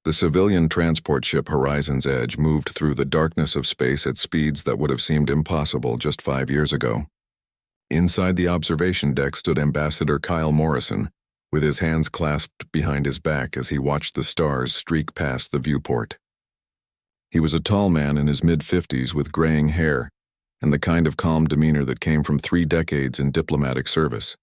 The civilian transport ship Horizon's Edge moved through the darkness of space at speeds that would have seemed impossible just 5 years ago. Inside the observation deck stood Ambassador Kyle Morrison, with his hands clasped behind his back as he watched the stars streak past the viewport. He was a tall man in his mid-50s with graying hair and the kind of calm demeanor that came from 3 decades in diplomatic service.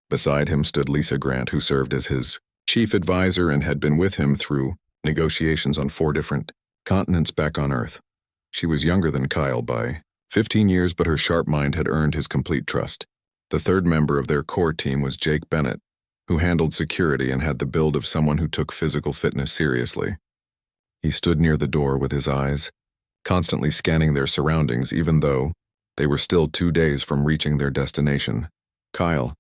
Beside him stood Lisa Grant, who served as his chief advisor and had been with him through negotiations on 4 different continents back on Earth. She was younger than Kyle by 15 years, but her sharp mind had earned his complete trust. The third member of their core team was Jake Bennett, who handled security and had the build of someone who took physical fitness seriously. He stood near the door with his eyes constantly scanning their surroundings, even though they were still 2 days from reaching their destination. Kyle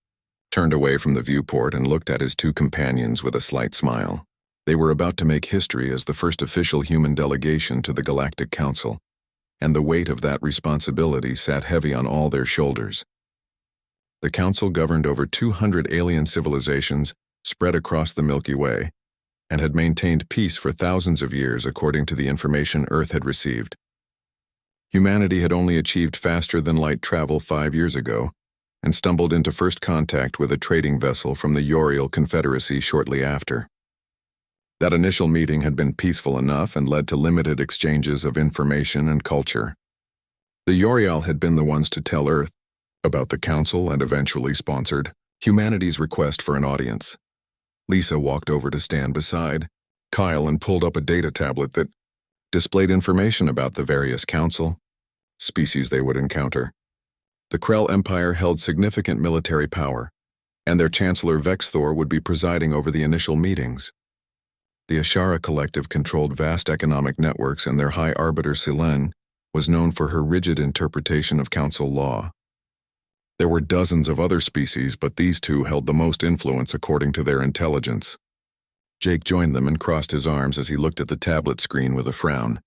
turned away from the viewport and looked at his 2 companions with a slight smile. They were about to make history as the first official human delegation to the Galactic Council, and the weight of that responsibility sat heavy on all their shoulders. The Council governed over 200 alien civilizations spread across the Milky Way, and had maintained peace for thousands of years according to the information Earth had received. Humanity had only achieved faster-than-light travel 5 years ago, and stumbled into first contact with a trading vessel from the Uriel Confederacy shortly after. That initial meeting had been peaceful enough and led to limited exchanges of information and culture. The Uriel had been the ones to tell Earth about the Council and eventually sponsored humanity's request for an audience. Lisa walked over to stand beside Kyle and pulled up a data tablet that displayed information about the various Council species they would encounter. The Krell Empire held significant military power, and their Chancellor Vexthor would be presiding over the initial meetings. The Ashara Collective controlled vast economic networks, and their High Arbiter Selene was known for her rigid interpretation of Council law. There were dozens of other species, but these 2 held the most influence according to their intelligence. Jake joined them and crossed his arms as he looked at the tablet screen with a frown.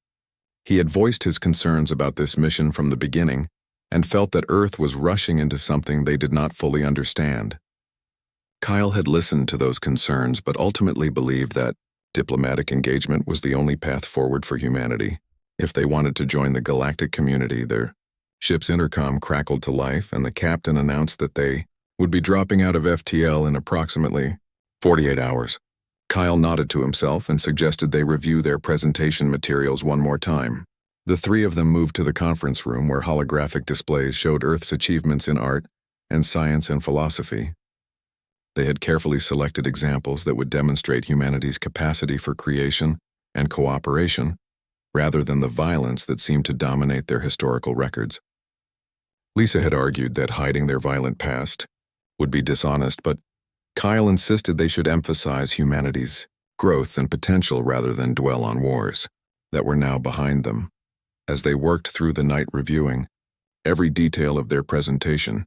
He had voiced his concerns about this mission from the beginning, and felt that Earth was rushing into something they did not fully understand. Kyle had listened to those concerns, but ultimately believed that diplomatic engagement was the only path forward for humanity. If they wanted to join the galactic community, their ship's intercom crackled to life, and the captain announced that they would be dropping out of FTL in approximately 48 hours. Kyle nodded to himself and suggested they review their presentation materials one more time. The 3 of them moved to the conference room where holographic displays showed Earth's achievements in art and science and philosophy. They had carefully selected examples that would demonstrate humanity's capacity for creation and cooperation, rather than the violence that seemed to dominate their historical records. Lisa had argued that hiding their violent past would be dishonest, but Kyle insisted they should emphasize humanity's growth and potential rather than dwell on wars that were now behind them. As they worked through the night reviewing every detail of their presentation,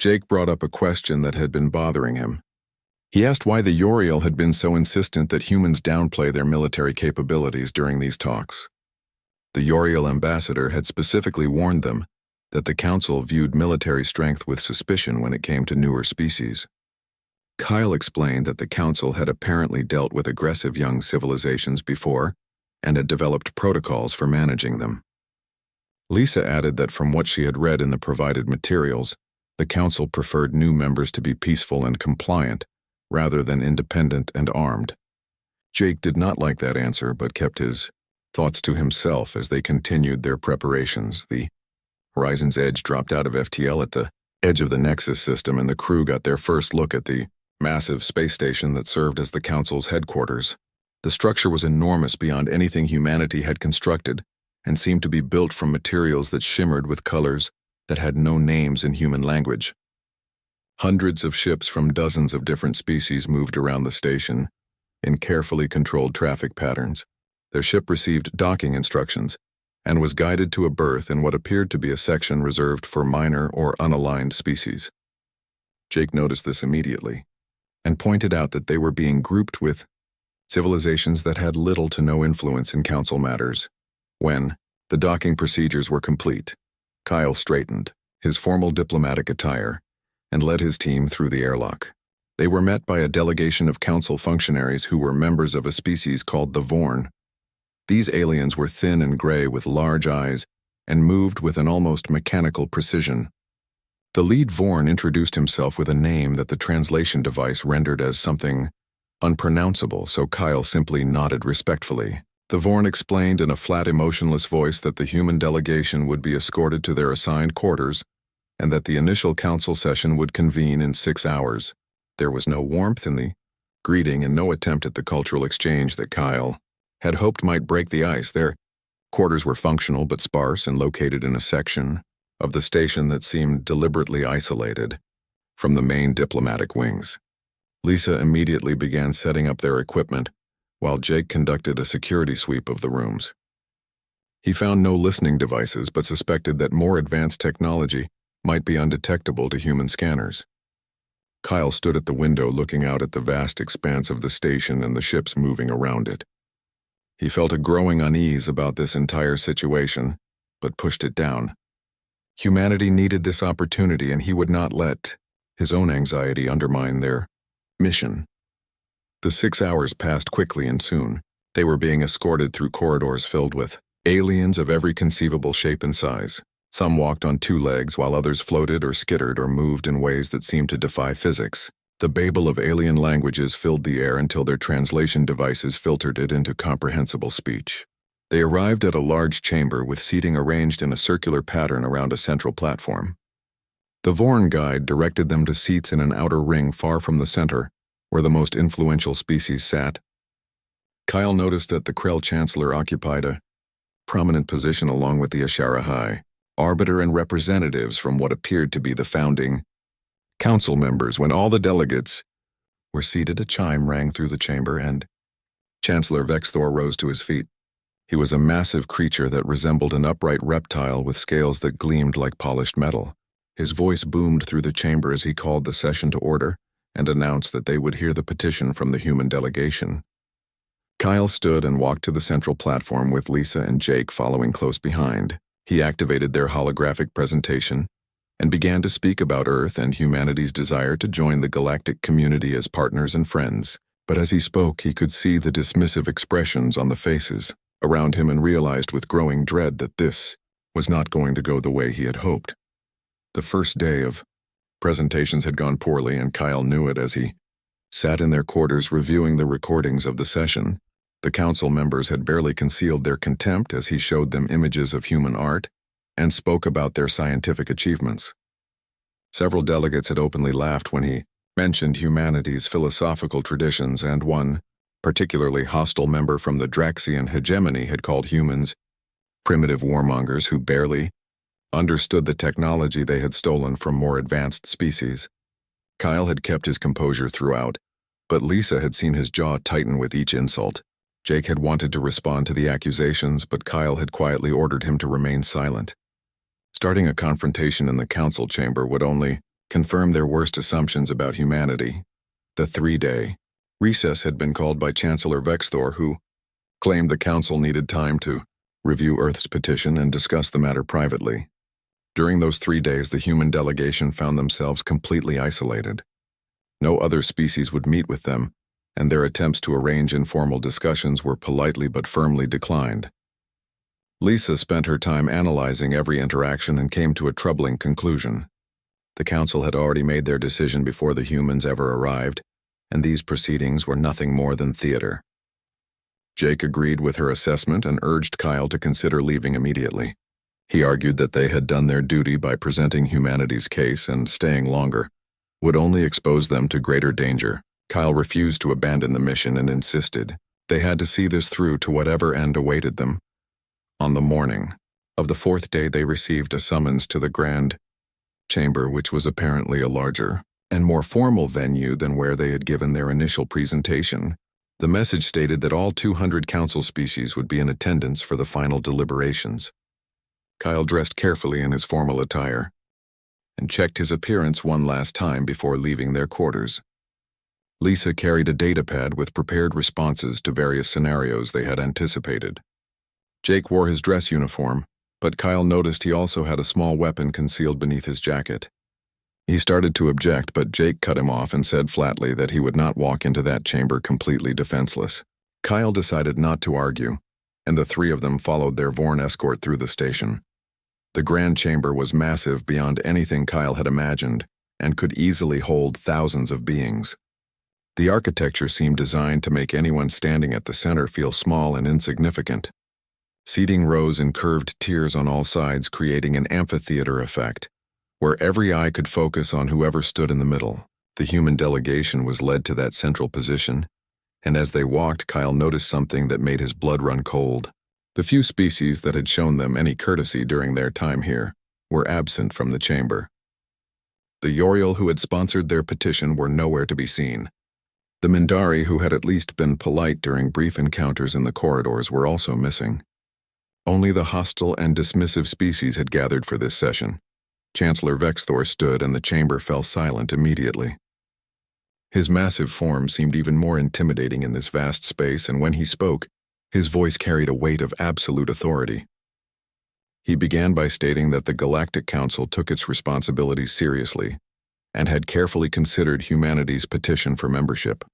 Jake brought up a question that had been bothering him. He asked why the Uriel had been so insistent that humans downplay their military capabilities during these talks. The Uriel ambassador had specifically warned them that the Council viewed military strength with suspicion when it came to newer species. Kyle explained that the Council had apparently dealt with aggressive young civilizations before and had developed protocols for managing them. Lisa added that from what she had read in the provided materials, the Council preferred new members to be peaceful and compliant, rather than independent and armed. Jake did not like that answer, but kept his thoughts to himself as they continued their preparations. The Horizon's Edge dropped out of FTL at the edge of the Nexus system, and the crew got their first look at the massive space station that served as the Council's headquarters. The structure was enormous beyond anything humanity had constructed, and seemed to be built from materials that shimmered with colors that had no names in human language. Hundreds of ships from dozens of different species moved around the station in carefully controlled traffic patterns. Their ship received docking instructions and was guided to a berth in what appeared to be a section reserved for minor or unaligned species. Jake noticed this immediately and pointed out that they were being grouped with civilizations that had little to no influence in Council matters. When the docking procedures were complete, Kyle straightened his formal diplomatic attire and led his team through the airlock. They were met by a delegation of council functionaries who were members of a species called the Vorn. These aliens were thin and gray with large eyes and moved with an almost mechanical precision. The lead Vorn introduced himself with a name that the translation device rendered as something unpronounceable, so Kyle simply nodded respectfully. The Vorn explained in a flat, emotionless voice that the human delegation would be escorted to their assigned quarters and that the initial council session would convene in 6 hours. There was no warmth in the greeting and no attempt at the cultural exchange that Kyle had hoped might break the ice. Their quarters were functional but sparse and located in a section of the station that seemed deliberately isolated from the main diplomatic wings. Lisa immediately began setting up their equipment, while Jake conducted a security sweep of the rooms. He found no listening devices but suspected that more advanced technology might be undetectable to human scanners. Kyle stood at the window looking out at the vast expanse of the station and the ships moving around it. He felt a growing unease about this entire situation, but pushed it down. Humanity needed this opportunity, and he would not let his own anxiety undermine their mission. The 6 hours passed quickly, and soon they were being escorted through corridors filled with aliens of every conceivable shape and size. Some walked on 2 legs, while others floated or skittered or moved in ways that seemed to defy physics. The babel of alien languages filled the air until their translation devices filtered it into comprehensible speech. They arrived at a large chamber with seating arranged in a circular pattern around a central platform. The Vorn guide directed them to seats in an outer ring far from the center, where the most influential species sat. Kyle noticed that the Krell Chancellor occupied a prominent position along with the Asharahai, arbiter and representatives from what appeared to be the founding council members. When all the delegates were seated, a chime rang through the chamber, and Chancellor Vexthor rose to his feet. He was a massive creature that resembled an upright reptile with scales that gleamed like polished metal. His voice boomed through the chamber as he called the session to order and announced that they would hear the petition from the human delegation. Kyle stood and walked to the central platform with Lisa and Jake following close behind. He activated their holographic presentation and began to speak about Earth and humanity's desire to join the galactic community as partners and friends. But as he spoke, he could see the dismissive expressions on the faces around him and realized with growing dread that this was not going to go the way he had hoped. The first day of presentations had gone poorly, and Kyle knew it as he sat in their quarters reviewing the recordings of the session. The council members had barely concealed their contempt as he showed them images of human art and spoke about their scientific achievements. Several delegates had openly laughed when he mentioned humanity's philosophical traditions, and one particularly hostile member from the Draxian hegemony had called humans primitive warmongers who barely understood the technology they had stolen from more advanced species. Kyle had kept his composure throughout, but Lisa had seen his jaw tighten with each insult. Jake had wanted to respond to the accusations, but Kyle had quietly ordered him to remain silent. Starting a confrontation in the council chamber would only confirm their worst assumptions about humanity. The 3-day recess had been called by Chancellor Vexthor, who claimed the council needed time to review Earth's petition and discuss the matter privately. During those 3 days, the human delegation found themselves completely isolated. No other species would meet with them, and their attempts to arrange informal discussions were politely but firmly declined. Lisa spent her time analyzing every interaction and came to a troubling conclusion. The council had already made their decision before the humans ever arrived, and these proceedings were nothing more than theater. Jake agreed with her assessment and urged Kyle to consider leaving immediately. He argued that they had done their duty by presenting humanity's case, and staying longer would only expose them to greater danger. Kyle refused to abandon the mission and insisted they had to see this through to whatever end awaited them. On the morning of the 4th day, they received a summons to the Grand Chamber, which was apparently a larger and more formal venue than where they had given their initial presentation. The message stated that all 200 council species would be in attendance for the final deliberations. Kyle dressed carefully in his formal attire and checked his appearance one last time before leaving their quarters. Lisa carried a datapad with prepared responses to various scenarios they had anticipated. Jake wore his dress uniform, but Kyle noticed he also had a small weapon concealed beneath his jacket. He started to object, but Jake cut him off and said flatly that he would not walk into that chamber completely defenseless. Kyle decided not to argue, and the three of them followed their Vorn escort through the station. The grand chamber was massive beyond anything Kyle had imagined, and could easily hold thousands of beings. The architecture seemed designed to make anyone standing at the center feel small and insignificant. Seating rose in curved tiers on all sides, creating an amphitheater effect, where every eye could focus on whoever stood in the middle. The human delegation was led to that central position, and as they walked, Kyle noticed something that made his blood run cold. The few species that had shown them any courtesy during their time here were absent from the chamber. The Yoriel who had sponsored their petition were nowhere to be seen. The Mindari who had at least been polite during brief encounters in the corridors were also missing. Only the hostile and dismissive species had gathered for this session. Chancellor Vexthor stood and the chamber fell silent immediately. His massive form seemed even more intimidating in this vast space, and when he spoke, his voice carried a weight of absolute authority. He began by stating that the Galactic Council took its responsibilities seriously and had carefully considered humanity's petition for membership.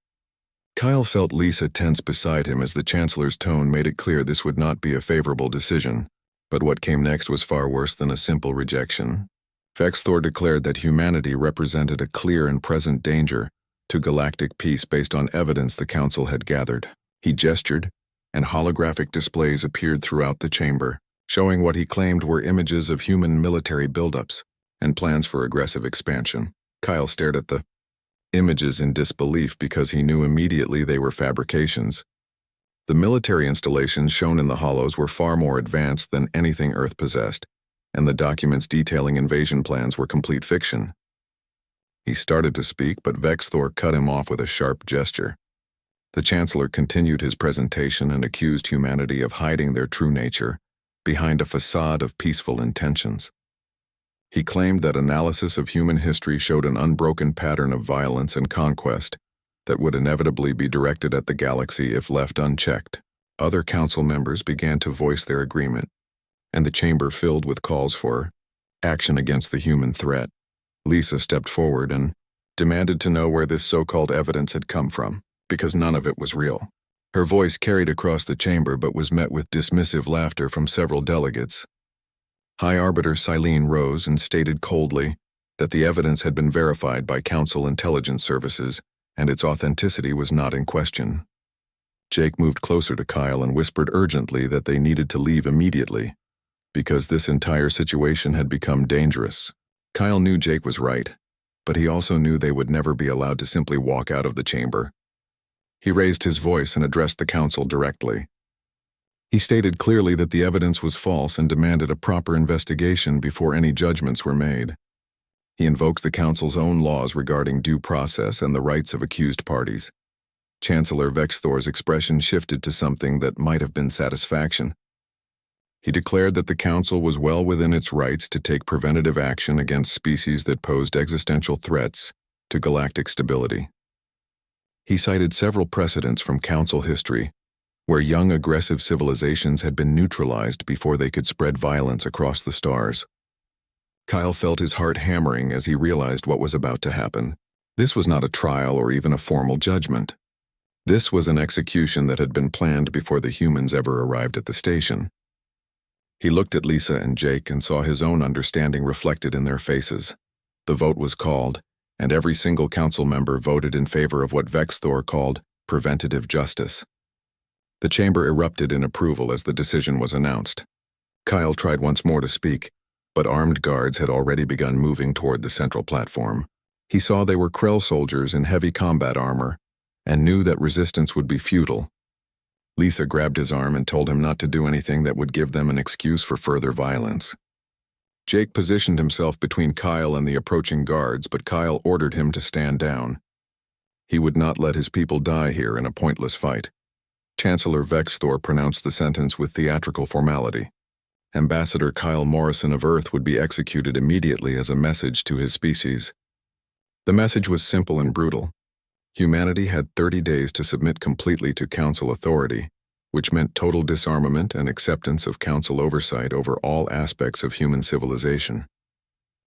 Kyle felt Lisa tense beside him as the Chancellor's tone made it clear this would not be a favorable decision, but what came next was far worse than a simple rejection. Vexthor declared that humanity represented a clear and present danger to galactic peace based on evidence the Council had gathered. He gestured, and holographic displays appeared throughout the chamber, showing what he claimed were images of human military buildups and plans for aggressive expansion. Kyle stared at the images in disbelief because he knew immediately they were fabrications. The military installations shown in the hollows were far more advanced than anything Earth possessed, and the documents detailing invasion plans were complete fiction. He started to speak, but Vexthor cut him off with a sharp gesture. The Chancellor continued his presentation and accused humanity of hiding their true nature behind a facade of peaceful intentions. He claimed that analysis of human history showed an unbroken pattern of violence and conquest that would inevitably be directed at the galaxy if left unchecked. Other council members began to voice their agreement, and the chamber filled with calls for action against the human threat. Lisa stepped forward and demanded to know where this so-called evidence had come from, because none of it was real. Her voice carried across the chamber but was met with dismissive laughter from several delegates. High Arbiter Silene rose and stated coldly that the evidence had been verified by Council intelligence services and its authenticity was not in question. Jake moved closer to Kyle and whispered urgently that they needed to leave immediately, because this entire situation had become dangerous. Kyle knew Jake was right, but he also knew they would never be allowed to simply walk out of the chamber. He raised his voice and addressed the Council directly. He stated clearly that the evidence was false and demanded a proper investigation before any judgments were made. He invoked the Council's own laws regarding due process and the rights of accused parties. Chancellor Vexthor's expression shifted to something that might have been satisfaction. He declared that the Council was well within its rights to take preventative action against species that posed existential threats to galactic stability. He cited several precedents from Council history, where young aggressive civilizations had been neutralized before they could spread violence across the stars. Kyle felt his heart hammering as he realized what was about to happen. This was not a trial or even a formal judgment. This was an execution that had been planned before the humans ever arrived at the station. He looked at Lisa and Jake and saw his own understanding reflected in their faces. The vote was called, and every single council member voted in favor of what Vexthor called preventative justice. The chamber erupted in approval as the decision was announced. Kyle tried once more to speak, but armed guards had already begun moving toward the central platform. He saw they were Krell soldiers in heavy combat armor, and knew that resistance would be futile. Lisa grabbed his arm and told him not to do anything that would give them an excuse for further violence. Jake positioned himself between Kyle and the approaching guards, but Kyle ordered him to stand down. He would not let his people die here in a pointless fight. Chancellor Vexthor pronounced the sentence with theatrical formality. Ambassador Kyle Morrison of Earth would be executed immediately as a message to his species. The message was simple and brutal. Humanity had 30 days to submit completely to Council authority, which meant total disarmament and acceptance of Council oversight over all aspects of human civilization.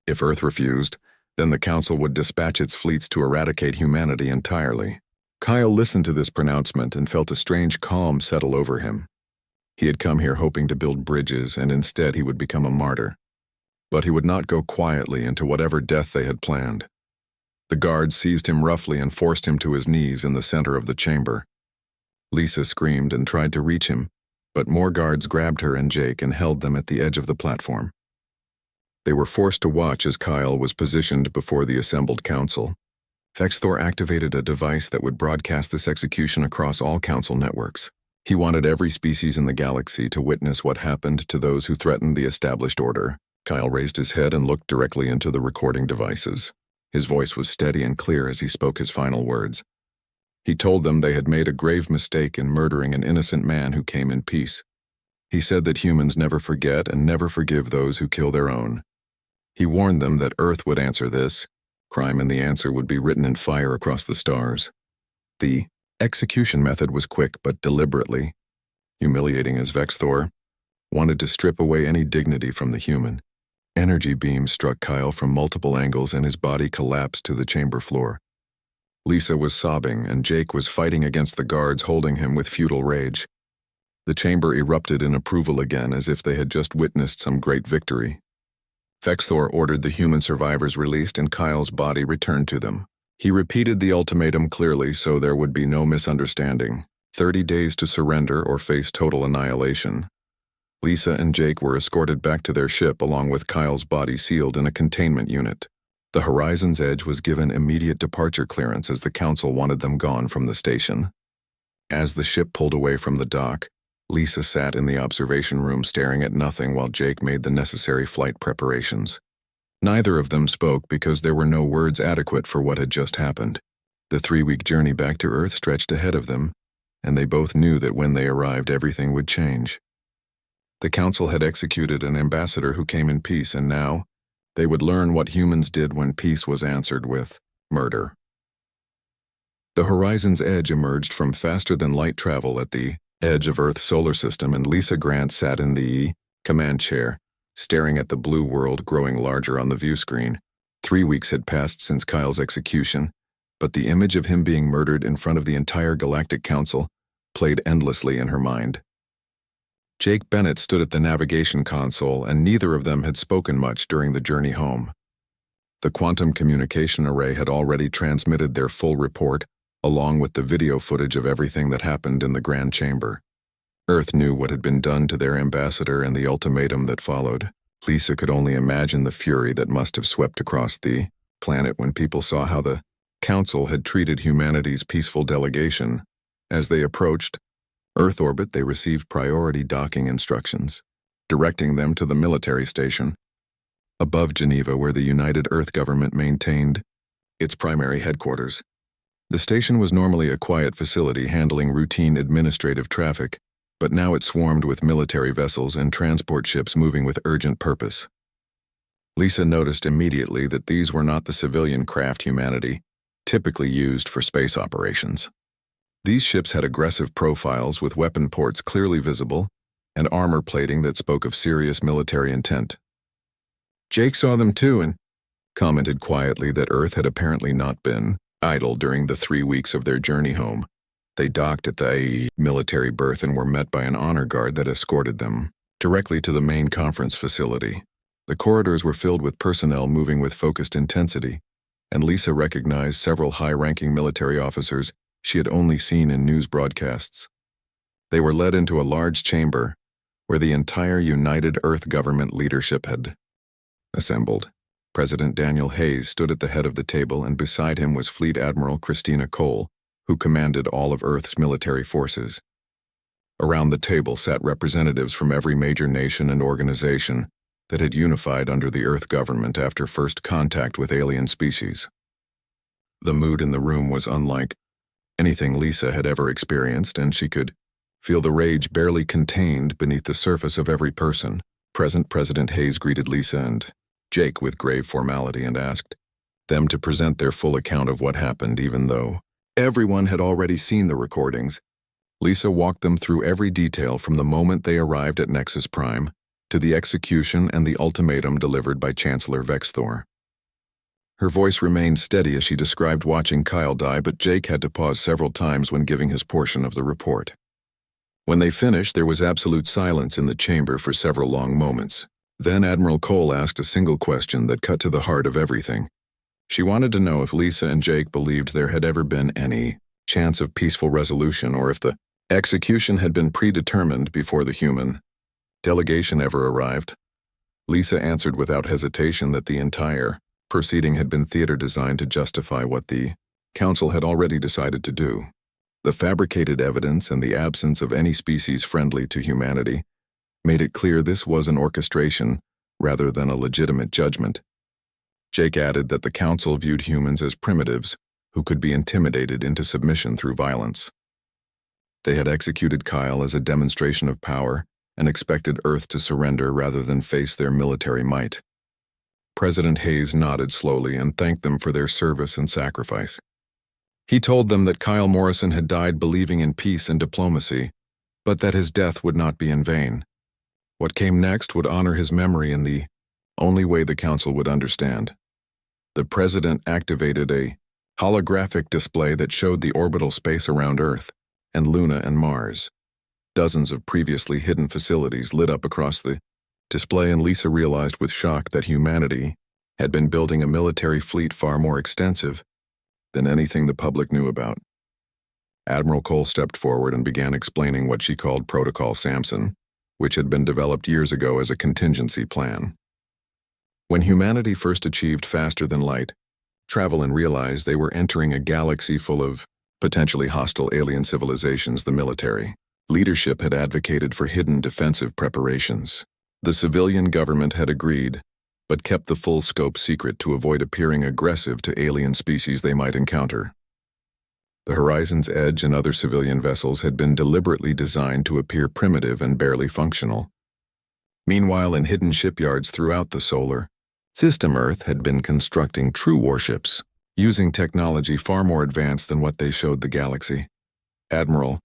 If Earth refused, Then the Council would dispatch its fleets to eradicate humanity entirely. Kyle listened to this pronouncement and felt a strange calm settle over him. He had come here hoping to build bridges, and instead he would become a martyr. But he would not go quietly into whatever death they had planned. The guards seized him roughly and forced him to his knees in the center of the chamber. Lisa screamed and tried to reach him, but more guards grabbed her and Jake and held them at the edge of the platform. They were forced to watch as Kyle was positioned before the assembled council. Vexthor activated a device that would broadcast this execution across all council networks. He wanted every species in the galaxy to witness what happened to those who threatened the established order. Kyle raised his head and looked directly into the recording devices. His voice was steady and clear as he spoke his final words. He told them they had made a grave mistake in murdering an innocent man who came in peace. He said that humans never forget and never forgive those who kill their own. He warned them that Earth would answer this crime, and the answer would be written in fire across the stars. The execution method was quick but deliberately humiliating, as Vexthor wanted to strip away any dignity from the human. Energy beams struck Kyle from multiple angles and his body collapsed to the chamber floor. Lisa was sobbing and Jake was fighting against the guards holding him with futile rage. The chamber erupted in approval again, as if they had just witnessed some great victory. Vexthor ordered the human survivors released and Kyle's body returned to them. He repeated the ultimatum clearly so there would be no misunderstanding. 30 days to surrender or face total annihilation. Lisa and Jake were escorted back to their ship along with Kyle's body sealed in a containment unit. The Horizon's Edge was given immediate departure clearance as the Council wanted them gone from the station. As the ship pulled away from the dock, Lisa sat in the observation room staring at nothing while Jake made the necessary flight preparations. Neither of them spoke because there were no words adequate for what had just happened. The 3-week journey back to Earth stretched ahead of them, and they both knew that when they arrived everything would change. The Council had executed an ambassador who came in peace, and now they would learn what humans did when peace was answered with murder. The Horizon's Edge emerged from faster-than-light travel at the edge of Earth's solar system, and Lisa Grant sat in the command chair, staring at the blue world growing larger on the view screen. 3 weeks had passed since Kyle's execution, but the image of him being murdered in front of the entire Galactic Council played endlessly in her mind. Jake Bennett stood at the navigation console, and neither of them had spoken much during the journey home. The quantum communication array had already transmitted their full report, along with the video footage of everything that happened in the Grand Chamber. Earth knew what had been done to their ambassador and the ultimatum that followed. Lisa could only imagine the fury that must have swept across the planet when people saw how the Council had treated humanity's peaceful delegation. As they approached Earth orbit, they received priority docking instructions, directing them to the military station above Geneva, where the United Earth government maintained its primary headquarters. The station was normally a quiet facility handling routine administrative traffic, but now it swarmed with military vessels and transport ships moving with urgent purpose. Lisa noticed immediately that these were not the civilian craft humanity typically used for space operations. These ships had aggressive profiles with weapon ports clearly visible and armor plating that spoke of serious military intent. Jake saw them too and commented quietly that Earth had apparently not been idle during the 3 weeks of their journey home. They docked at the military berth and were met by an honor guard that escorted them directly to the main conference facility. The corridors were filled with personnel moving with focused intensity, and Lisa recognized several high-ranking military officers she had only seen in news broadcasts. They were led into a large chamber where the entire United Earth government leadership had assembled. President Daniel Hayes stood at the head of the table, and beside him was Fleet Admiral Christina Cole, who commanded all of Earth's military forces. Around the table sat representatives from every major nation and organization that had unified under the Earth government after first contact with alien species. The mood in the room was unlike anything Lisa had ever experienced, and she could feel the rage barely contained beneath the surface of every person. President Hayes greeted Lisa and Jake with grave formality and asked them to present their full account of what happened, even though everyone had already seen the recordings. Lisa walked them through every detail from the moment they arrived at Nexus Prime to the execution and the ultimatum delivered by Chancellor Vexthor. Her voice remained steady as she described watching Kyle die, but Jake had to pause several times when giving his portion of the report. When they finished, there was absolute silence in the chamber for several long moments. Then Admiral Cole asked a single question that cut to the heart of everything. She wanted to know if Lisa and Jake believed there had ever been any chance of peaceful resolution, or if the execution had been predetermined before the human delegation ever arrived. Lisa answered without hesitation that the entire proceeding had been theater designed to justify what the council had already decided to do. The fabricated evidence and the absence of any species friendly to humanity made it clear this was an orchestration rather than a legitimate judgment. Jake added that the council viewed humans as primitives who could be intimidated into submission through violence. They had executed Kyle as a demonstration of power and expected Earth to surrender rather than face their military might. President Hayes nodded slowly and thanked them for their service and sacrifice. He told them that Kyle Morrison had died believing in peace and diplomacy, but that his death would not be in vain. What came next would honor his memory in the only way the council would understand. The president activated a holographic display that showed the orbital space around Earth and Luna and Mars. Dozens of previously hidden facilities lit up across the display, and Lisa realized with shock that humanity had been building a military fleet far more extensive than anything the public knew about. Admiral Cole stepped forward and began explaining what she called Protocol Samson, which had been developed years ago as a contingency plan. When humanity first achieved faster-than-light travel and realized they were entering a galaxy full of potentially hostile alien civilizations, the military leadership had advocated for hidden defensive preparations. The civilian government had agreed, but kept the full scope secret to avoid appearing aggressive to alien species they might encounter. The Horizon's Edge and other civilian vessels had been deliberately designed to appear primitive and barely functional. Meanwhile, in hidden shipyards throughout the solar system, Earth had been constructing true warships, using technology far more advanced than what they showed the galaxy. Admiral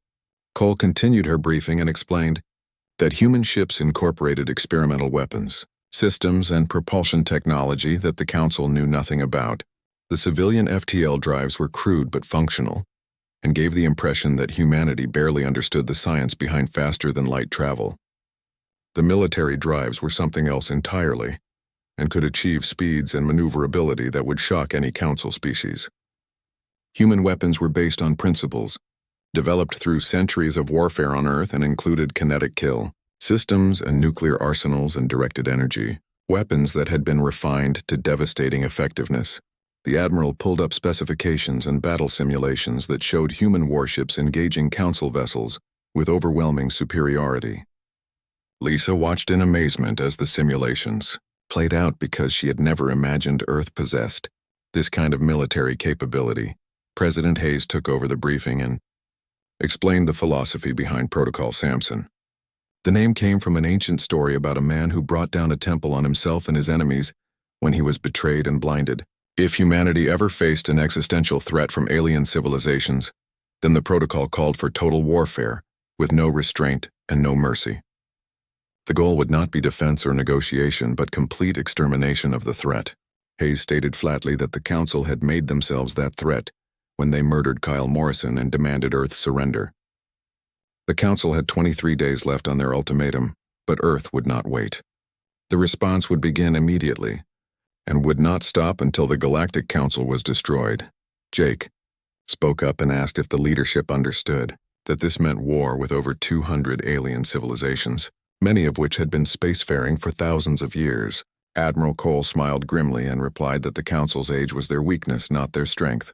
Cole continued her briefing and explained that human ships incorporated experimental weapons, systems, and propulsion technology that the Council knew nothing about. The civilian FTL drives were crude but functional, and gave the impression that humanity barely understood the science behind faster-than-light travel. The military drives were something else entirely, and could achieve speeds and maneuverability that would shock any Council species. Human weapons were based on principles developed through centuries of warfare on Earth and included kinetic kill systems and nuclear arsenals and directed energy, weapons that had been refined to devastating effectiveness. The Admiral pulled up specifications and battle simulations that showed human warships engaging Council vessels with overwhelming superiority. Lisa watched in amazement as the simulations played out because she had never imagined Earth possessed this kind of military capability. President Hayes took over the briefing and explained the philosophy behind Protocol Samson. The name came from an ancient story about a man who brought down a temple on himself and his enemies when he was betrayed and blinded. If humanity ever faced an existential threat from alien civilizations, then the protocol called for total warfare, with no restraint and no mercy. The goal would not be defense or negotiation, but complete extermination of the threat. Hayes stated flatly that the Council had made themselves that threat when they murdered Kyle Morrison and demanded Earth's surrender. The Council had 23 days left on their ultimatum, but Earth would not wait. The response would begin immediately, and would not stop until the Galactic Council was destroyed. Jake spoke up and asked if the leadership understood that this meant war with over 200 alien civilizations, many of which had been spacefaring for thousands of years. Admiral Cole smiled grimly and replied that the Council's age was their weakness, not their strength.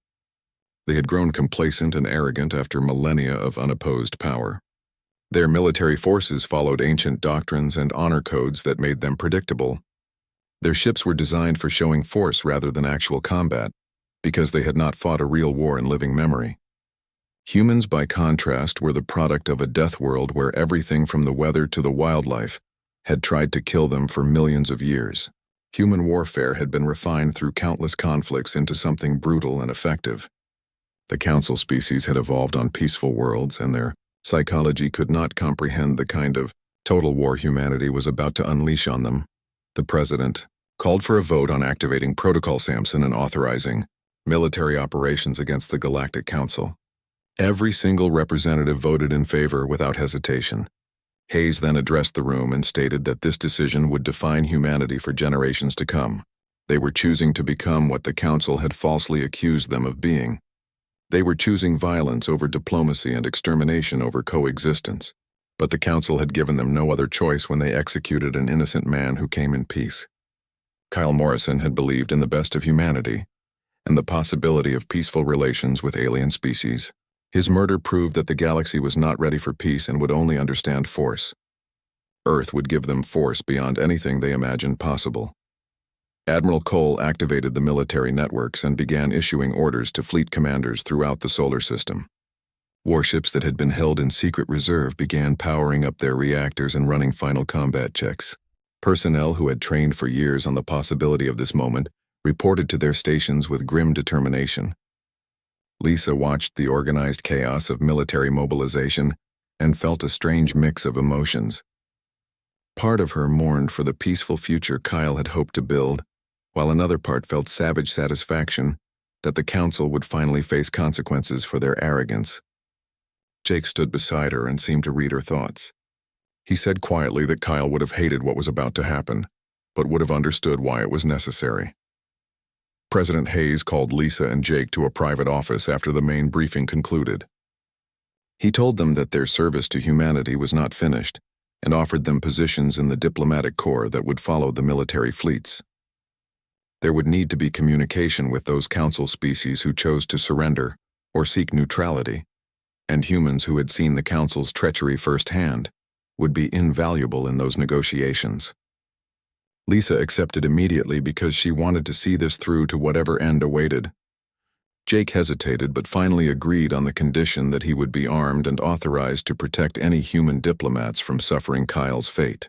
They had grown complacent and arrogant after millennia of unopposed power. Their military forces followed ancient doctrines and honor codes that made them predictable. Their ships were designed for showing force rather than actual combat, because they had not fought a real war in living memory. Humans, by contrast, were the product of a death world where everything from the weather to the wildlife had tried to kill them for millions of years. Human warfare had been refined through countless conflicts into something brutal and effective. The Council species had evolved on peaceful worlds, and their psychology could not comprehend the kind of total war humanity was about to unleash on them. The President called for a vote on activating Protocol Samson and authorizing military operations against the Galactic Council. Every single representative voted in favor without hesitation. Hayes then addressed the room and stated that this decision would define humanity for generations to come. They were choosing to become what the Council had falsely accused them of being. They were choosing violence over diplomacy and extermination over coexistence. But the Council had given them no other choice when they executed an innocent man who came in peace. Kyle Morrison had believed in the best of humanity and the possibility of peaceful relations with alien species. His murder proved that the galaxy was not ready for peace and would only understand force. Earth would give them force beyond anything they imagined possible. Admiral Cole activated the military networks and began issuing orders to fleet commanders throughout the solar system. Warships that had been held in secret reserve began powering up their reactors and running final combat checks. Personnel who had trained for years on the possibility of this moment reported to their stations with grim determination. Lisa watched the organized chaos of military mobilization and felt a strange mix of emotions. Part of her mourned for the peaceful future Kyle had hoped to build, while another part felt savage satisfaction that the Council would finally face consequences for their arrogance. Jake stood beside her and seemed to read her thoughts. He said quietly that Kyle would have hated what was about to happen, but would have understood why it was necessary. President Hayes called Lisa and Jake to a private office after the main briefing concluded. He told them that their service to humanity was not finished and offered them positions in the diplomatic corps that would follow the military fleets. There would need to be communication with those Council species who chose to surrender or seek neutrality, and humans who had seen the Council's treachery firsthand would be invaluable in those negotiations. Lisa accepted immediately because she wanted to see this through to whatever end awaited. Jake hesitated but finally agreed on the condition that he would be armed and authorized to protect any human diplomats from suffering Kyle's fate.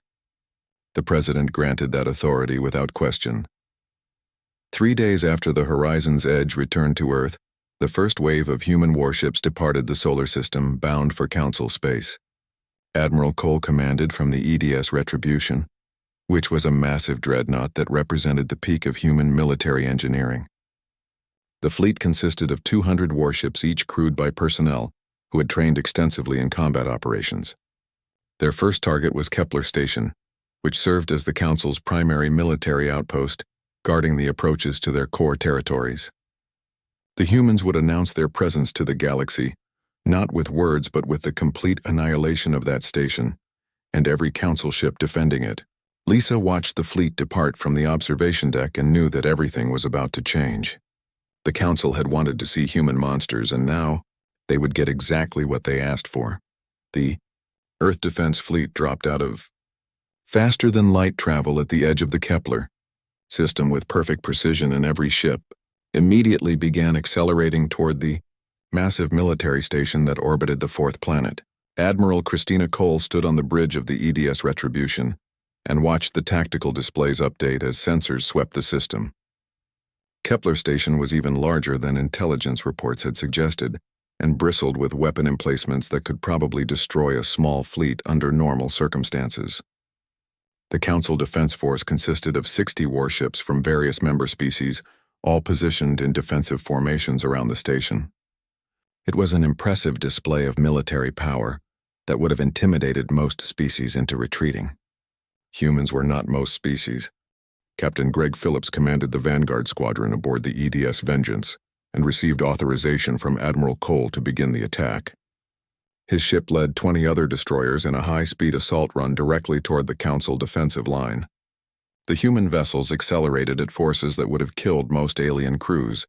The president granted that authority without question. 3 days after the Horizon's Edge returned to Earth, the first wave of human warships departed the solar system bound for Council space. Admiral Cole commanded from the EDS Retribution, which was a massive dreadnought that represented the peak of human military engineering. The fleet consisted of 200 warships, each crewed by personnel who had trained extensively in combat operations. Their first target was Kepler Station, which served as the Council's primary military outpost, guarding the approaches to their core territories. The humans would announce their presence to the galaxy, not with words but with the complete annihilation of that station, and every Council ship defending it. Lisa watched the fleet depart from the observation deck and knew that everything was about to change. The Council had wanted to see human monsters, and now they would get exactly what they asked for. The Earth Defense Fleet dropped out of faster-than-light travel at the edge of the Kepler system with perfect precision in every ship, immediately began accelerating toward the massive military station that orbited the fourth planet. Admiral Christina Cole stood on the bridge of the EDS Retribution and watched the tactical displays update as sensors swept the system. Kepler Station was even larger than intelligence reports had suggested, and bristled with weapon emplacements that could probably destroy a small fleet under normal circumstances. The Council Defense Force consisted of 60 warships from various member species, all positioned in defensive formations around the station. It was an impressive display of military power that would have intimidated most species into retreating. Humans were not most species. Captain Greg Phillips commanded the Vanguard Squadron aboard the EDS Vengeance and received authorization from Admiral Cole to begin the attack. His ship led 20 other destroyers in a high-speed assault run directly toward the Council defensive line. The human vessels accelerated at forces that would have killed most alien crews,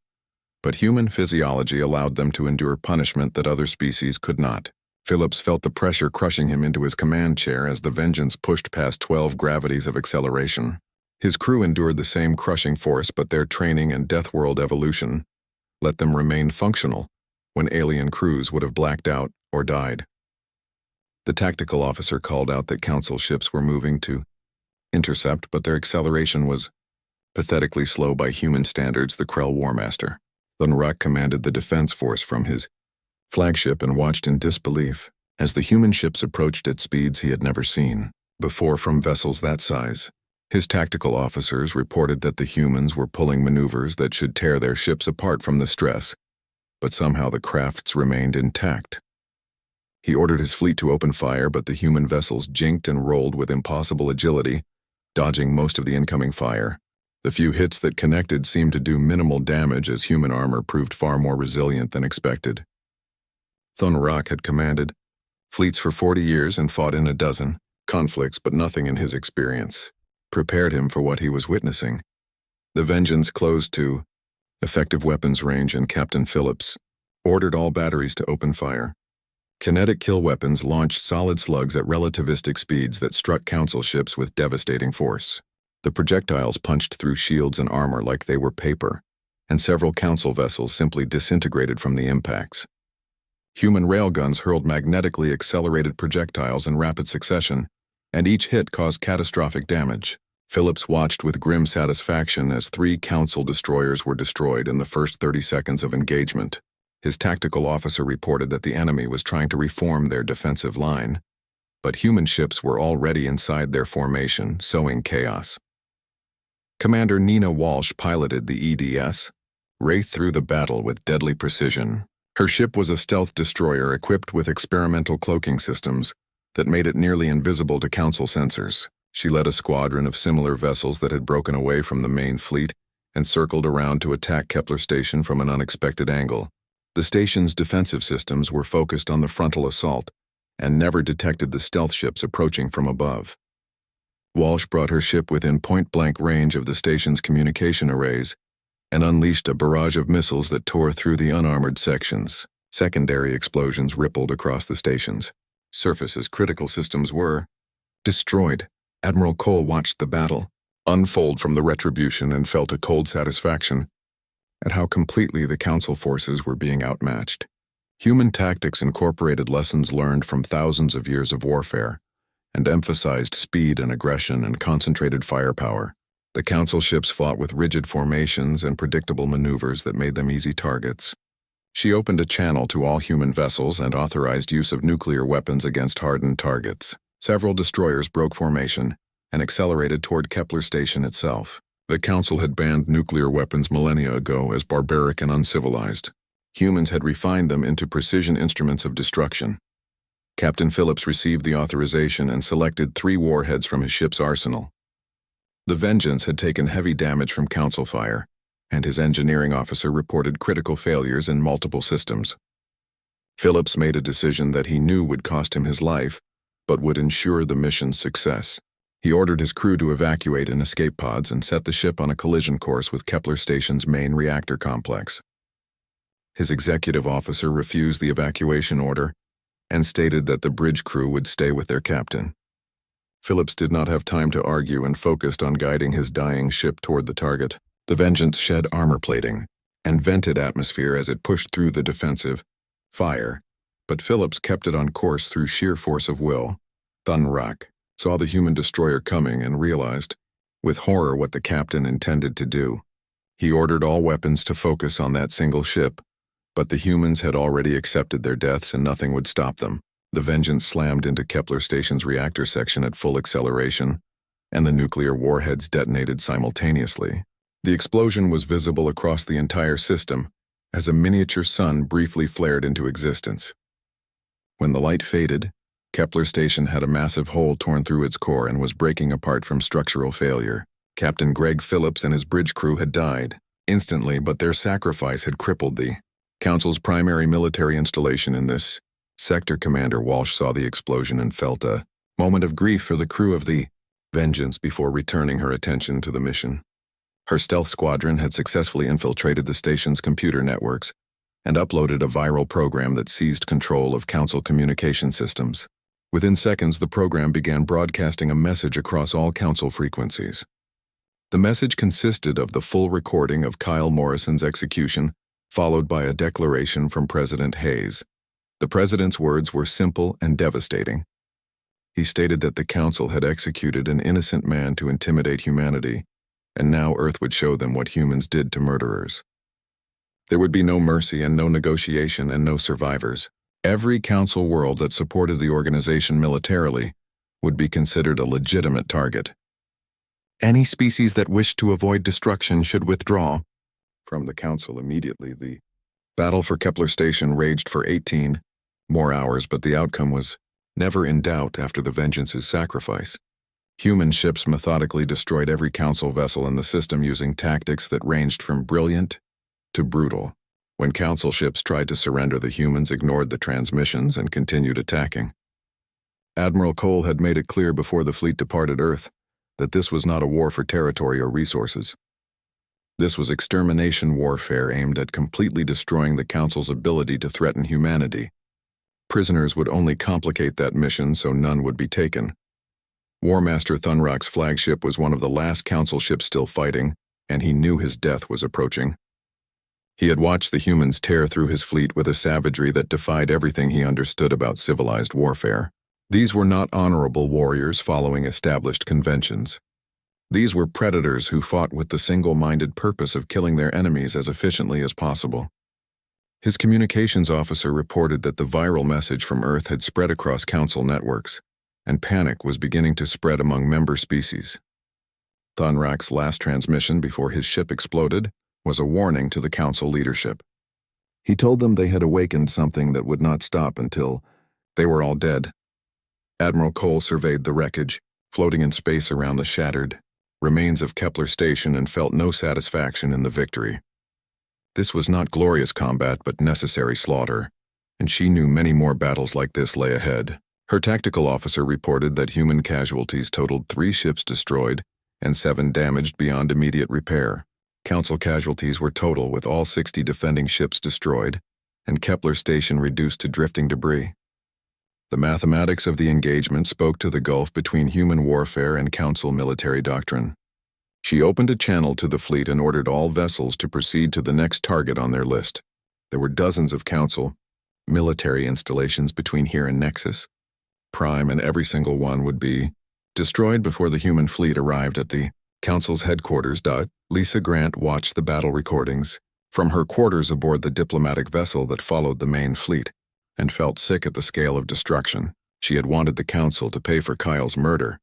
but human physiology allowed them to endure punishment that other species could not. Phillips felt the pressure crushing him into his command chair as the Vengeance pushed past 12 gravities of acceleration. His crew endured the same crushing force, but their training and Death World evolution let them remain functional when alien crews would have blacked out or died. The tactical officer called out that Council ships were moving to intercept, but their acceleration was pathetically slow by human standards. The Krell Warmaster, Thunrak, commanded the defense force from his flagship and watched in disbelief as the human ships approached at speeds he had never seen before from vessels that size. His tactical officers reported that the humans were pulling maneuvers that should tear their ships apart from the stress, but somehow the crafts remained intact. He ordered his fleet to open fire, but the human vessels jinked and rolled with impossible agility, dodging most of the incoming fire. The few hits that connected seemed to do minimal damage as human armor proved far more resilient than expected. Thun Rock had commanded fleets for 40 years and fought in a dozen conflicts, but nothing in his experience prepared him for what he was witnessing. The Vengeance closed to effective weapons range, and Captain Phillips ordered all batteries to open fire. Kinetic kill weapons launched solid slugs at relativistic speeds that struck Council ships with devastating force. The projectiles punched through shields and armor like they were paper, and several Council vessels simply disintegrated from the impacts. Human railguns hurled magnetically accelerated projectiles in rapid succession, and each hit caused catastrophic damage. Phillips watched with grim satisfaction as 3 Council destroyers were destroyed in the first 30 seconds of engagement. His tactical officer reported that the enemy was trying to reform their defensive line, but human ships were already inside their formation, sowing chaos. Commander Nina Walsh piloted the EDS Wraith through the battle with deadly precision. Her ship was a stealth destroyer equipped with experimental cloaking systems that made it nearly invisible to Council sensors. She led a squadron of similar vessels that had broken away from the main fleet and circled around to attack Kepler Station from an unexpected angle. The station's defensive systems were focused on the frontal assault and never detected the stealth ships approaching from above. Walsh brought her ship within point-blank range of the station's communication arrays and unleashed a barrage of missiles that tore through the unarmored sections. Secondary explosions rippled across the stations. Surface's critical systems were destroyed. Admiral Cole watched the battle unfold from the Retribution and felt a cold satisfaction at how completely the Council forces were being outmatched. Human tactics incorporated lessons learned from thousands of years of warfare and emphasized speed and aggression and concentrated firepower. The Council ships fought with rigid formations and predictable maneuvers that made them easy targets. She opened a channel to all human vessels and authorized use of nuclear weapons against hardened targets. Several destroyers broke formation and accelerated toward Kepler Station itself. The Council had banned nuclear weapons millennia ago as barbaric and uncivilized. Humans had refined them into precision instruments of destruction. Captain Phillips received the authorization and selected 3 warheads from his ship's arsenal. The Vengeance had taken heavy damage from Council fire, and his engineering officer reported critical failures in multiple systems. Phillips made a decision that he knew would cost him his life, but would ensure the mission's success. He ordered his crew to evacuate in escape pods and set the ship on a collision course with Kepler Station's main reactor complex. His executive officer refused the evacuation order and stated that the bridge crew would stay with their captain. Phillips did not have time to argue and focused on guiding his dying ship toward the target. The Vengeance shed armor plating and vented atmosphere as it pushed through the defensive fire, but Phillips kept it on course through sheer force of will. Thun Rock saw the human destroyer coming and realized, with horror, what the captain intended to do. He ordered all weapons to focus on that single ship, but the humans had already accepted their deaths and nothing would stop them. The Vengeance slammed into Kepler Station's reactor section at full acceleration, and the nuclear warheads detonated simultaneously. The explosion was visible across the entire system as a miniature sun briefly flared into existence. When the light faded, Kepler Station had a massive hole torn through its core and was breaking apart from structural failure. Captain Greg Phillips and his bridge crew had died instantly, but their sacrifice had crippled the Council's primary military installation in this sector. Commander Walsh saw the explosion and felt a moment of grief for the crew of the Vengeance before returning her attention to the mission. Her stealth squadron had successfully infiltrated the station's computer networks and uploaded a viral program that seized control of Council communication systems. Within seconds, the program began broadcasting a message across all Council frequencies. The message consisted of the full recording of Kyle Morrison's execution, followed by a declaration from President Hayes. The President's words were simple and devastating. He stated that the Council had executed an innocent man to intimidate humanity, and now Earth would show them what humans did to murderers. There would be no mercy and no negotiation and no survivors. Every Council world that supported the organization militarily would be considered a legitimate target. Any species that wished to avoid destruction should withdraw. From the Council immediately, the battle for Kepler Station raged for 18 more hours, but the outcome was never in doubt after the Vengeance's sacrifice. Human ships methodically destroyed every Council vessel in the system using tactics that ranged from brilliant to brutal. When Council ships tried to surrender, the humans ignored the transmissions and continued attacking. Admiral Cole had made it clear before the fleet departed Earth that this was not a war for territory or resources. This was extermination warfare aimed at completely destroying the Council's ability to threaten humanity. Prisoners would only complicate that mission, so none would be taken. War Master Thunrock's flagship was one of the last Council ships still fighting, and he knew his death was approaching. He had watched the humans tear through his fleet with a savagery that defied everything he understood about civilized warfare. These were not honorable warriors following established conventions. These were predators who fought with the single-minded purpose of killing their enemies as efficiently as possible. His communications officer reported that the viral message from Earth had spread across Council networks, and panic was beginning to spread among member species. Thunrock's last transmission before his ship exploded was a warning to the Council leadership. He told them they had awakened something that would not stop until they were all dead. Admiral Cole surveyed the wreckage, floating in space around the shattered remains of Kepler Station, and felt no satisfaction in the victory. This was not glorious combat, but necessary slaughter, and she knew many more battles like this lay ahead. Her tactical officer reported that human casualties totaled 3 ships destroyed and 7 damaged beyond immediate repair. Council casualties were total, with all 60 defending ships destroyed and Kepler Station reduced to drifting debris. The mathematics of the engagement spoke to the gulf between human warfare and Council military doctrine. She opened a channel to the fleet and ordered all vessels to proceed to the next target on their list. There were dozens of Council military installations between here and Nexus Prime, and every single one would be destroyed before the human fleet arrived at the Council's headquarters. Lisa Grant watched the battle recordings from her quarters aboard the diplomatic vessel that followed the main fleet, and felt sick at the scale of destruction. She had wanted the Council to pay for Kyle's murder,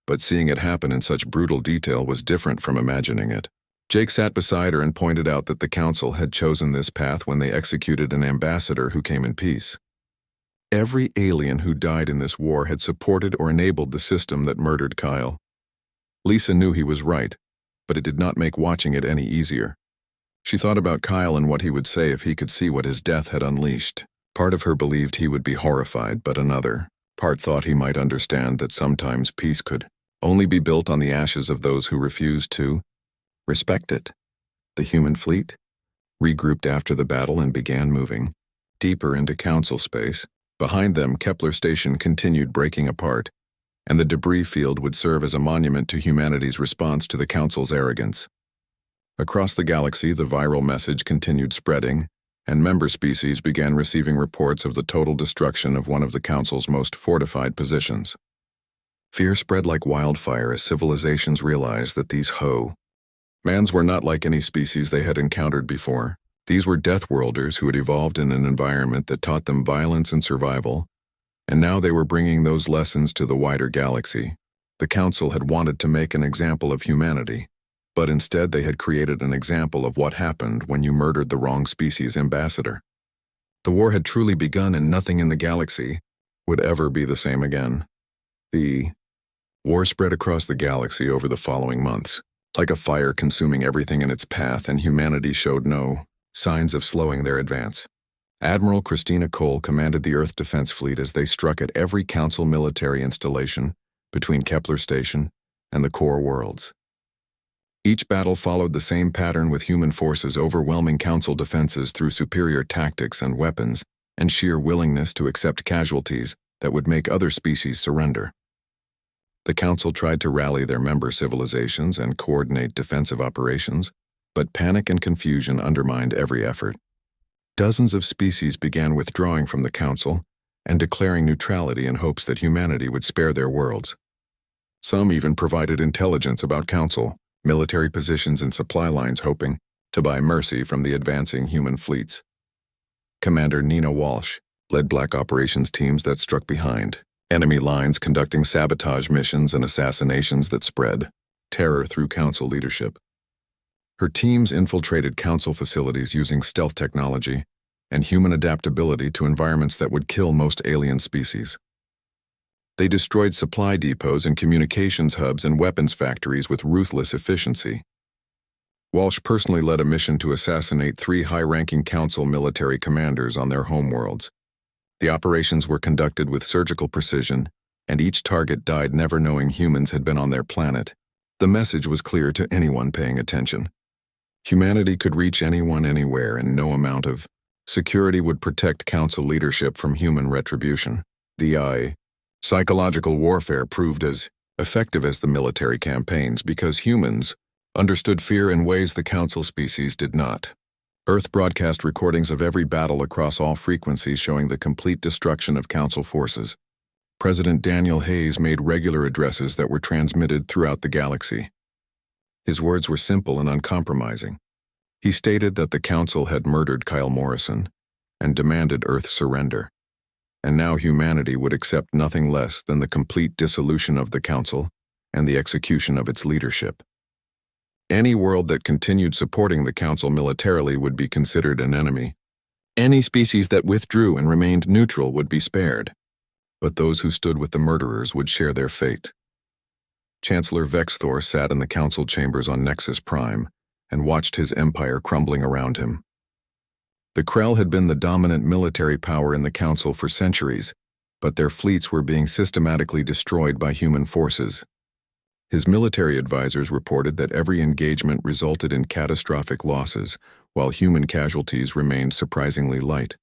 but seeing it happen in such brutal detail was different from imagining it. Jake sat beside her and pointed out that the Council had chosen this path when they executed an ambassador who came in peace. Every alien who died in this war had supported or enabled the system that murdered Kyle. Lisa knew he was right, but it did not make watching it any easier. She thought about Kyle and what he would say if he could see what his death had unleashed. Part of her believed he would be horrified, but another part thought he might understand that sometimes peace could only be built on the ashes of those who refused to respect it. The human fleet regrouped after the battle and began moving deeper into Council space. Behind them, Kepler Station continued breaking apart, and the debris field would serve as a monument to humanity's response to the Council's arrogance. Across the galaxy, the viral message continued spreading, and member species began receiving reports of the total destruction of one of the Council's most fortified positions. Fear spread like wildfire as civilizations realized that these mans were not like any species they had encountered before. These were Deathworlders who had evolved in an environment that taught them violence and survival, and now they were bringing those lessons to the wider galaxy. The Council had wanted to make an example of humanity, but instead they had created an example of what happened when you murdered the wrong species ambassador. The war had truly begun, and nothing in the galaxy would ever be the same again. The war spread across the galaxy over the following months, like a fire consuming everything in its path, and humanity showed no signs of slowing their advance. Admiral Christina Cole commanded the Earth Defense Fleet as they struck at every Council military installation between Kepler Station and the core worlds. Each battle followed the same pattern, with human forces overwhelming Council defenses through superior tactics and weapons and sheer willingness to accept casualties that would make other species surrender. The Council tried to rally their member civilizations and coordinate defensive operations, but panic and confusion undermined every effort. Dozens of species began withdrawing from the Council and declaring neutrality in hopes that humanity would spare their worlds. Some even provided intelligence about Council military positions and supply lines, hoping to buy mercy from the advancing human fleets. Commander Nina Walsh led black operations teams that struck behind enemy lines, conducting sabotage missions and assassinations that spread terror through Council leadership. Her teams infiltrated Council facilities using stealth technology and human adaptability to environments that would kill most alien species. They destroyed supply depots and communications hubs and weapons factories with ruthless efficiency. Walsh personally led a mission to assassinate 3 high-ranking Council military commanders on their homeworlds. The operations were conducted with surgical precision, and each target died never knowing humans had been on their planet. The message was clear to anyone paying attention. Humanity could reach anyone anywhere, and no amount of security would protect Council leadership from human retribution. The psychological warfare proved as effective as the military campaigns because humans understood fear in ways the Council species did not. Earth broadcast recordings of every battle across all frequencies showing the complete destruction of Council forces. President Daniel Hayes made regular addresses that were transmitted throughout the galaxy. His words were simple and uncompromising. He stated that the Council had murdered Kyle Morrison and demanded Earth's surrender. And now humanity would accept nothing less than the complete dissolution of the Council and the execution of its leadership. Any world that continued supporting the Council militarily would be considered an enemy. Any species that withdrew and remained neutral would be spared. But those who stood with the murderers would share their fate. Chancellor Vexthor sat in the Council chambers on Nexus Prime and watched his empire crumbling around him. The Krell had been the dominant military power in the Council for centuries, but their fleets were being systematically destroyed by human forces. His military advisors reported that every engagement resulted in catastrophic losses, while human casualties remained surprisingly light.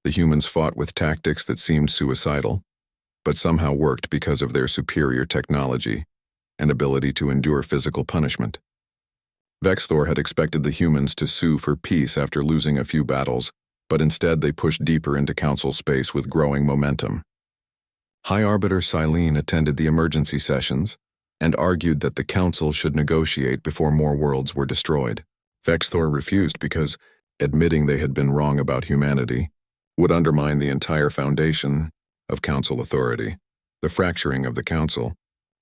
The humans fought with tactics that seemed suicidal, but somehow worked because of their superior technology and ability to endure physical punishment. Vexthor had expected the humans to sue for peace after losing a few battles, but instead they pushed deeper into Council space with growing momentum. High Arbiter Silene attended the emergency sessions and argued that the Council should negotiate before more worlds were destroyed. Vexthor refused because admitting they had been wrong about humanity would undermine the entire foundation of Council authority. The fracturing of the Council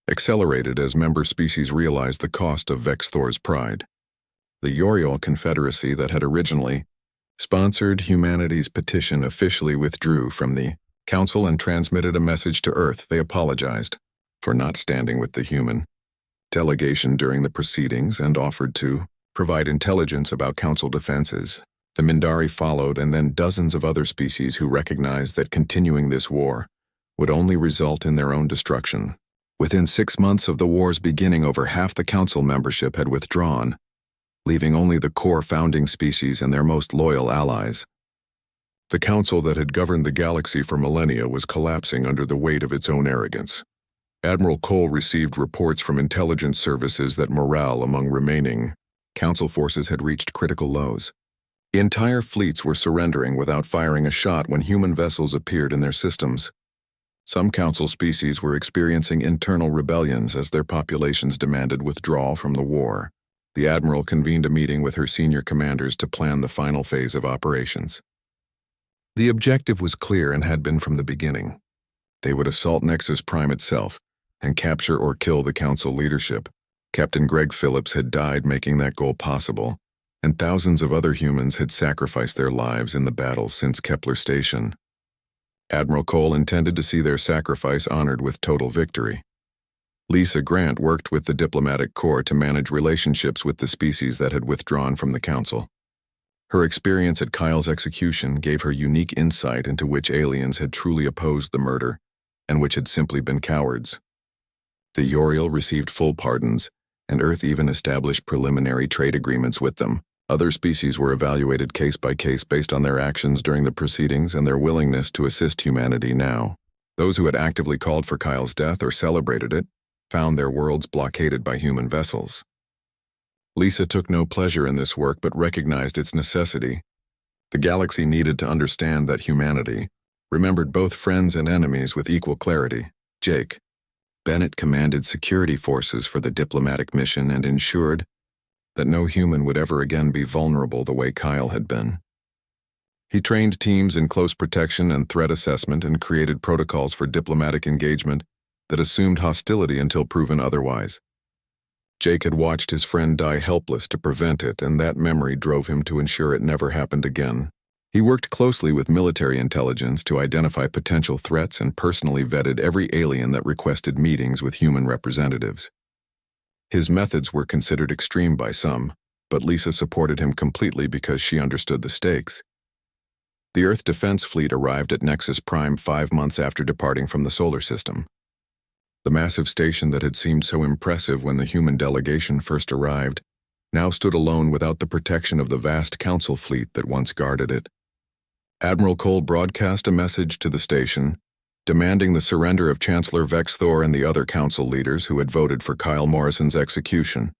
accelerated as member species realized the cost of Vexthor's pride. The Yoriol Confederacy that had originally sponsored humanity's petition officially withdrew from the Council and transmitted a message to Earth. They apologized for not standing with the human delegation during the proceedings and offered to provide intelligence about Council defenses. The Mindari followed, and then dozens of other species who recognized that continuing this war would only result in their own destruction. Within 6 months of the war's beginning, over half the Council membership had withdrawn, leaving only the core founding species and their most loyal allies. The Council that had governed the galaxy for millennia was collapsing under the weight of its own arrogance. Admiral Cole received reports from intelligence services that morale among remaining Council forces had reached critical lows. Entire fleets were surrendering without firing a shot when human vessels appeared in their systems. Some Council species were experiencing internal rebellions as their populations demanded withdrawal from the war. The Admiral convened a meeting with her senior commanders to plan the final phase of operations. The objective was clear and had been from the beginning. They would assault Nexus Prime itself and capture or kill the Council leadership. Captain Greg Phillips had died making that goal possible, and thousands of other humans had sacrificed their lives in the battles since Kepler Station. Admiral Cole intended to see their sacrifice honored with total victory. Lisa Grant worked with the diplomatic corps to manage relationships with the species that had withdrawn from the Council. Her experience at Kyle's execution gave her unique insight into which aliens had truly opposed the murder and which had simply been cowards. The Yoriel received full pardons, and Earth even established preliminary trade agreements with them. Other species were evaluated case by case based on their actions during the proceedings and their willingness to assist humanity now. Those who had actively called for Kyle's death or celebrated it found their worlds blockaded by human vessels. Lisa took no pleasure in this work but recognized its necessity. The galaxy needed to understand that humanity remembered both friends and enemies with equal clarity. Jake Bennett commanded security forces for the diplomatic mission and ensured that no human would ever again be vulnerable the way Kyle had been. He trained teams in close protection and threat assessment and created protocols for diplomatic engagement that assumed hostility until proven otherwise. Jake had watched his friend die helpless to prevent it, and that memory drove him to ensure it never happened again. He worked closely with military intelligence to identify potential threats and personally vetted every alien that requested meetings with human representatives. His methods were considered extreme by some, but Lisa supported him completely because she understood the stakes. The Earth Defense Fleet arrived at Nexus Prime 5 months after departing from the solar system. The massive station that had seemed so impressive when the human delegation first arrived now stood alone without the protection of the vast council fleet that once guarded it. Admiral Cole broadcast a message to the station, demanding the surrender of Chancellor Vex Thor and the other council leaders who had voted for Kyle Morrison's execution.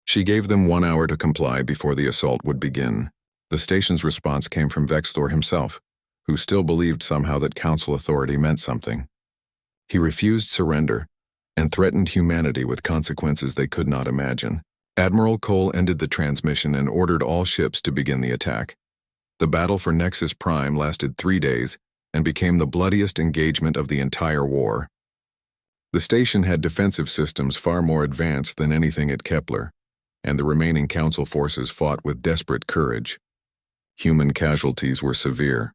She gave them 1 hour to comply before the assault would begin. The station's response came from Vex Thor himself, who still believed somehow that council authority meant something. He refused surrender and threatened humanity with consequences they could not imagine. Admiral Cole ended the transmission and ordered all ships to begin the attack. The battle for Nexus Prime lasted 3 days and became the bloodiest engagement of the entire war. The station had defensive systems far more advanced than anything at Kepler, and the remaining council forces fought with desperate courage. Human casualties were severe,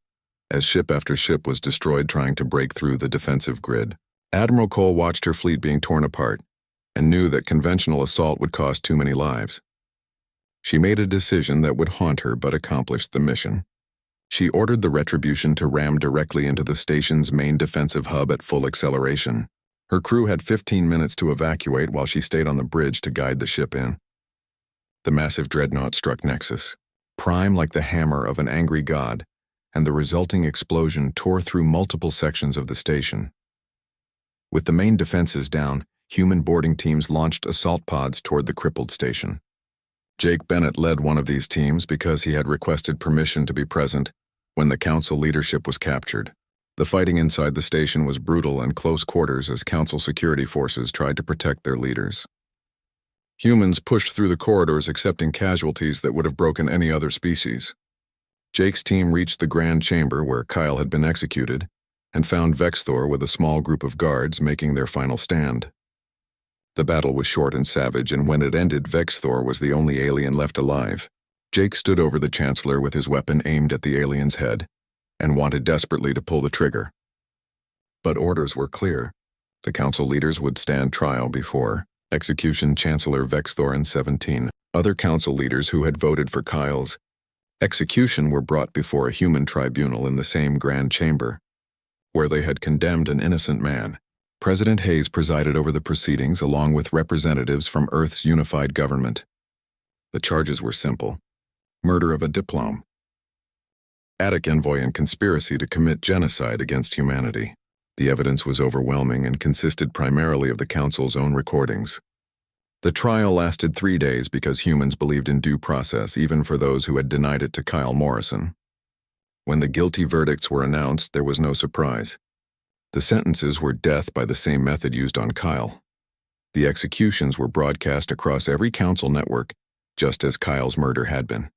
as ship after ship was destroyed trying to break through the defensive grid. Admiral Cole watched her fleet being torn apart and knew that conventional assault would cost too many lives. She made a decision that would haunt her but accomplished the mission. She ordered the Retribution to ram directly into the station's main defensive hub at full acceleration. Her crew had 15 minutes to evacuate while she stayed on the bridge to guide the ship in. The massive dreadnought struck Nexus, Prime like the hammer of an angry god, and the resulting explosion tore through multiple sections of the station. With the main defenses down, human boarding teams launched assault pods toward the crippled station. Jake Bennett led one of these teams because he had requested permission to be present when the council leadership was captured. The fighting inside the station was brutal and close quarters as council security forces tried to protect their leaders. Humans pushed through the corridors accepting casualties that would have broken any other species. Jake's team reached the Grand Chamber where Kyle had been executed and found Vex Thor with a small group of guards making their final stand. The battle was short and savage, and when it ended, Vex Thor was the only alien left alive. Jake stood over the Chancellor with his weapon aimed at the alien's head and wanted desperately to pull the trigger. But orders were clear. The council leaders would stand trial before execution. Chancellor Vex Thor and 17 other council leaders who had voted for Kyle's execution were brought before a human tribunal in the same Grand Chamber, where they had condemned an innocent man. President Hayes presided over the proceedings along with representatives from Earth's unified government. The charges were simple: murder of a diplome, Attic Envoy, and conspiracy to commit genocide against humanity. The evidence was overwhelming and consisted primarily of the Council's own recordings. The trial lasted 3 days because humans believed in due process even for those who had denied it to Kyle Morrison. When the guilty verdicts were announced, there was no surprise. The sentences were death by the same method used on Kyle. The executions were broadcast across every council network, just as Kyle's murder had been.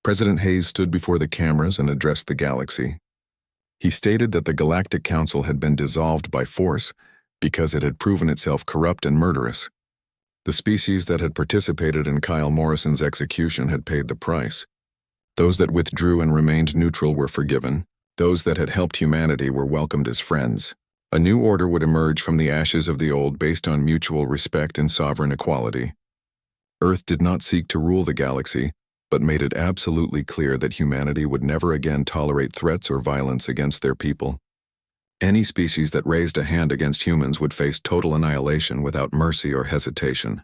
President Hayes stood before the cameras and addressed the galaxy. He stated that the Galactic Council had been dissolved by force because it had proven itself corrupt and murderous. The species that had participated in Kyle Morrison's execution had paid the price. Those that withdrew and remained neutral were forgiven. Those that had helped humanity were welcomed as friends. A new order would emerge from the ashes of the old based on mutual respect and sovereign equality. Earth did not seek to rule the galaxy, but made it absolutely clear that humanity would never again tolerate threats or violence against their people. Any species that raised a hand against humans would face total annihilation without mercy or hesitation.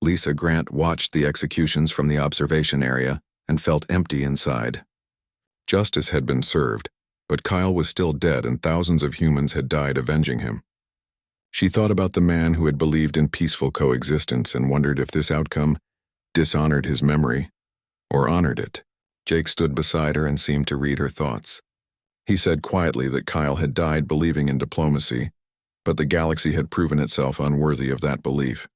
Lisa Grant watched the executions from the observation area and felt empty inside. Justice had been served, but Kyle was still dead and thousands of humans had died avenging him. She thought about the man who had believed in peaceful coexistence and wondered if this outcome dishonored his memory or honored it. Jake stood beside her and seemed to read her thoughts. He said quietly that Kyle had died believing in diplomacy, but the galaxy had proven itself unworthy of that belief.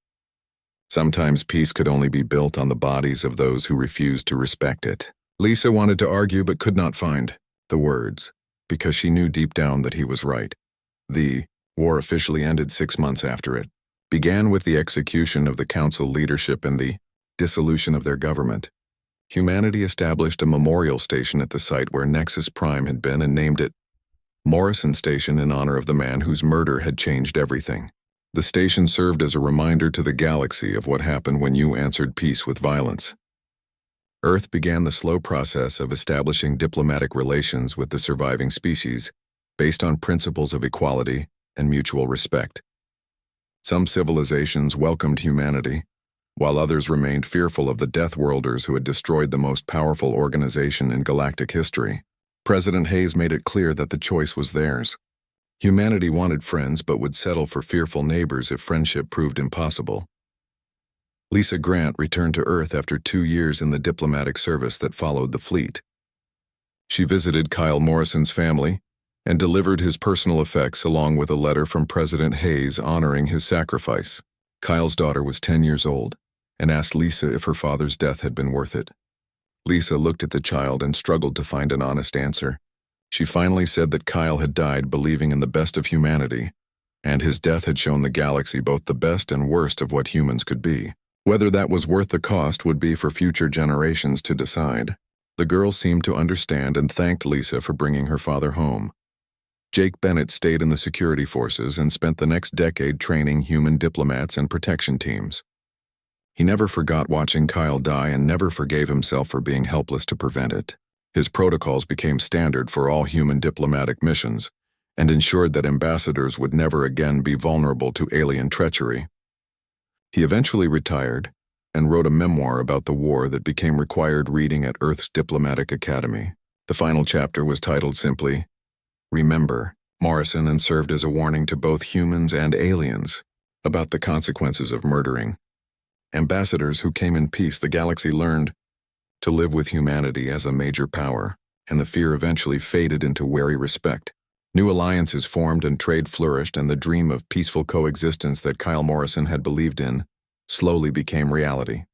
Sometimes peace could only be built on the bodies of those who refused to respect it. Lisa wanted to argue but could not find the words, because she knew deep down that he was right. The war officially ended 6 months after it. began with the execution of the Council leadership and the dissolution of their government. Humanity established a memorial station at the site where Nexus Prime had been and named it Morrison Station in honor of the man whose murder had changed everything. The station served as a reminder to the galaxy of what happened when you answered peace with violence. Earth began the slow process of establishing diplomatic relations with the surviving species based on principles of equality and mutual respect. Some civilizations welcomed humanity, while others remained fearful of the Death Worlders who had destroyed the most powerful organization in galactic history. President Hayes made it clear that the choice was theirs. Humanity wanted friends but would settle for fearful neighbors if friendship proved impossible. Lisa Grant returned to Earth after 2 years in the diplomatic service that followed the fleet. She visited Kyle Morrison's family and delivered his personal effects along with a letter from President Hayes honoring his sacrifice. Kyle's daughter was 10 years old and asked Lisa if her father's death had been worth it. Lisa looked at the child and struggled to find an honest answer. She finally said that Kyle had died believing in the best of humanity, and his death had shown the galaxy both the best and worst of what humans could be. Whether that was worth the cost would be for future generations to decide. The girl seemed to understand and thanked Lisa for bringing her father home. Jake Bennett stayed in the security forces and spent the next decade training human diplomats and protection teams. He never forgot watching Kyle die and never forgave himself for being helpless to prevent it. His protocols became standard for all human diplomatic missions and ensured that ambassadors would never again be vulnerable to alien treachery. He eventually retired and wrote a memoir about the war that became required reading at Earth's Diplomatic Academy. The final chapter was titled simply, Remember, Morrison, and served as a warning to both humans and aliens about the consequences of murdering ambassadors who came in peace. The galaxy learned to live with humanity as a major power, and the fear eventually faded into wary respect. New alliances formed and trade flourished, and the dream of peaceful coexistence that Kyle Morrison had believed in slowly became reality.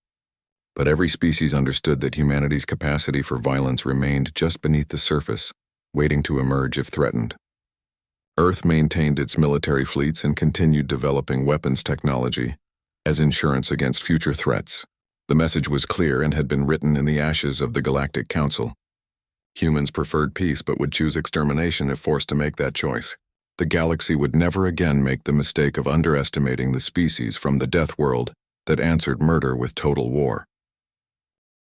But every species understood that humanity's capacity for violence remained just beneath the surface, waiting to emerge if threatened. Earth maintained its military fleets and continued developing weapons technology as insurance against future threats. The message was clear and had been written in the ashes of the Galactic Council. Humans preferred peace but would choose extermination if forced to make that choice. The galaxy would never again make the mistake of underestimating the species from the Death World that answered murder with total war.